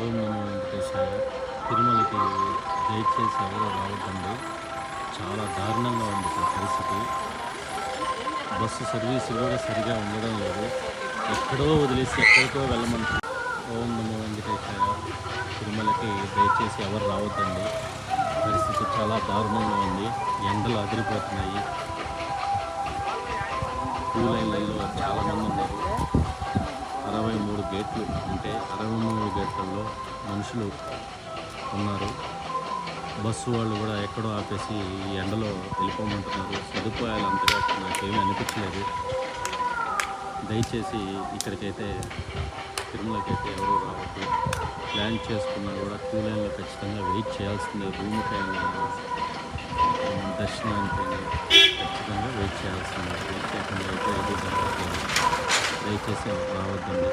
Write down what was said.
ఓం నమో వెంకటేశాయ. తిరుమలకి దయచేసి ఎవరు రావద్దండి. చాలా దారుణంగా ఉంది ఇక్కడ పరిస్థితి. బస్సు సర్వీసులు కూడా సరిగా ఉండడం లేదు. ఎక్కడో వదిలేసి ఎక్కడికో వెళ్ళమంటారు. ఓం నమో వెంకటేశాయ. తిరుమలకి దయచేసి ఎవరు రావద్దండి. పరిస్థితి చాలా దారుణంగా ఉంది. ఎండలు అదిరిపోతున్నాయి. క్యూ లైన్లలో చాలామంది ఉన్నారు. 63 గేట్లు అంటే 63 గేట్లలో మనుషులు ఉన్నారు. బస్సు వాళ్ళు కూడా ఎక్కడో ఆపేసి ఈ ఎండలో వెళ్ళిపోమంటున్నారు. సదుపాయాలు అంతగా నాకేమీ అనిపించలేదు. దయచేసి ఇక్కడికైతే తిరుమలకైతే ఎవరు రావద్దు. ప్లాన్ చేసుకున్నా కూడా క్యూ లైన్లో ఖచ్చితంగా వెయిట్ చేయాల్సిందే. రూమ్కైనా దర్శనానికైనా ఖచ్చితంగా వెయిట్ చేయాల్సిందే. వెయిట్ చేయకుండా అయితే ఇది జరగట్లేదు. దయచేసి రావద్దండి.